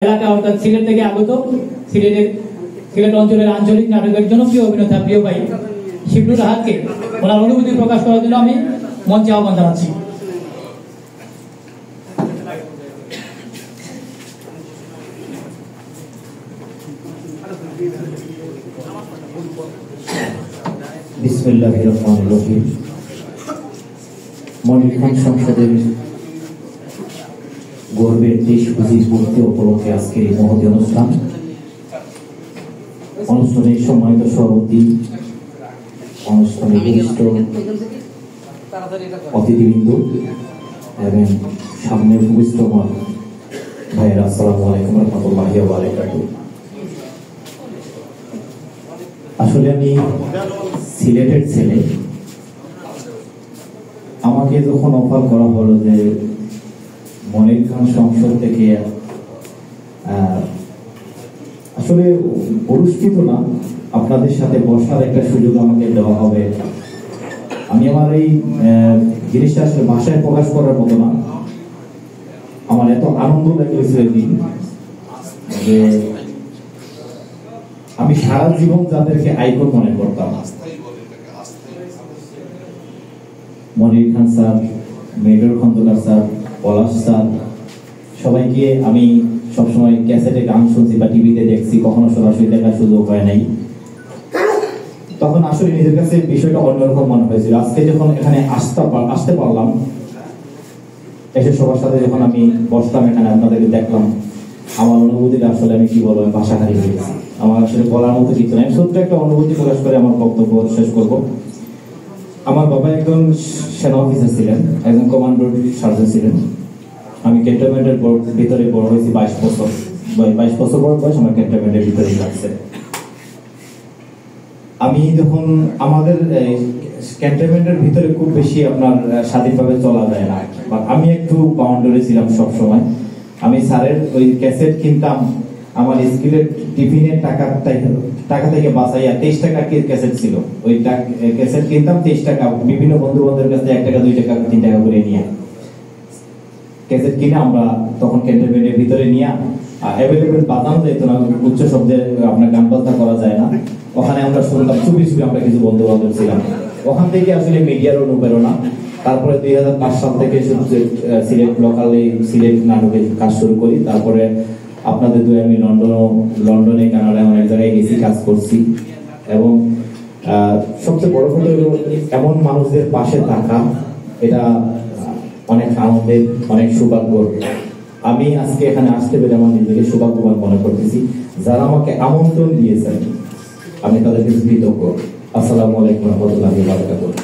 এলাকা অর্থাৎ সিলেট থেকে আগত সিলেট অঞ্চলের আঞ্চলিক নাটকের জনপ্রিয় অভিনেতা প্রিয় ভাই শিবনুর রাহাতকে ওনার অনুভূতি প্রকাশ করার জন্য আমি মঞ্চে আহ্বান জানাচ্ছি। বিসমিল্লাহির রহমানির রহিম। মনির খান সংসদের গর্বের দেশ পঁচিশ পূর্তি উপলক্ষে আজকের এই মহতী অনুষ্ঠানের সম্মানিত সভাপতি, অনুষ্ঠানের বিশিষ্ট অতিথিবৃন্দ এবং সামনে উপবিষ্ট ভাইয়েরা, আসসালামু আলাইকুম রহমতুল্লাহি ওয়া বারাকাতুহু। আসলে আমি সিলেটের ছেলে। আমাকে যখন অফার করা হলো যে মনির খান সংসদ থেকে, আসলে পুরস্কৃত না, আপনাদের সাথে বসার একটা সুযোগ আমাকে দেওয়া হবে, আমি আমার এই জিনিসটা আসলে ভাষায় প্রকাশ করার মতো না। আমার এত আনন্দ লাগছে যে আমি সারা জীবন যাদেরকে আইকন মনে করতাম, Monir Khan sir, major Khandakar sir, পলাশ স্যার, সবাইকে আমি সবসময় ক্যাসেটে গান শুনছি বা টিভিতে দেখছি, কখনো সরাসরি দেখার সুযোগ হয় নাই। তখন আসলে নিজের কাছে বিষয়টা অন্যরকম মনে হয়েছিল। আজকে যখন এখানে আসতে পারলাম, এসে সবার সাথে যখন আমি বসলাম, এখানে আপনাদেরকে দেখলাম, আমার অনুভূতিটা আসলে আমি কি বলবো, ভাষা হারিয়ে গেছি। আমার আসলে বলার মতো কিছু নাই। সত্যি একটা অনুভূতি প্রকাশ করে আমার বক্তব্য শেষ করব। আমার বাবা একজন সেনা অফিসার ছিলেন, একজন কমান্ডো সার্জন ছিলেন। আমি ক্যান্টনমেন্টের ভিতরে বড় হয়েছি 22 বছর বয়স আমার ক্যান্টনমেন্টের ভিতরে লাগছে। আমি যখন আমাদের ক্যান্টনমেন্টের ভিতরে খুব বেশি আপনার স্বাধীনভাবে চলা যায় না, আমি একটু বাউন্ডারি ছিলাম সব সময়। আমি স্যারের ওই ক্যাসেট কিনতাম, আমার স্কুলের টিফিনের টাকা থেকে বাঁচাইয়া 23 টাকা ক্যাসেট ছিল, ওই ক্যাসেট কিনতাম 23 টাকা, বিভিন্ন বন্ধু বান্ধবের কাছে 1 টাকা 2 টাকা 3 টাকা করে নিয়ে ক্যাসেট কিনে আমরা তখন ক্যান্টনমেন্টের ভিতরে নিয়ে অ্যাভেলেবেল বাজানো যেত না, উচ্চ শব্দে আপনার গান বাজনা করা যায় না। ওখানে আমরা শুনতাম চুপি চুপি, আমরা কিছু বন্ধু বান্ধব ছিলাম। ওখান থেকে আসলে মিডিয়ার অনুপ্রেরণা। তারপরে 2005 সাল থেকে সিলেট লোকালে সিলেট নাটকে কাজ শুরু করি। তারপরে আপনাদের দুই আমি লন্ডনে, কানাডায় অনেক জায়গায় গেছি, কাজ করছি। এবং সবচেয়ে বড় কথা হলো এমন মানুষদের পাশে থাকা, এটা অনেক আনন্দের, অনেক সৌভাগ্য। আমি আজকে এখানে আসতে পেরে আমার নিজেকে সৌভাগ্যবান মনে করতেছি। যারা আমাকে আমন্ত্রণ দিয়েছেন, আমি তাদের কাছে কৃতজ্ঞ। আসসালামু আলাইকুম রহমতুল্লাহি ওয়া বারাকাতুহু।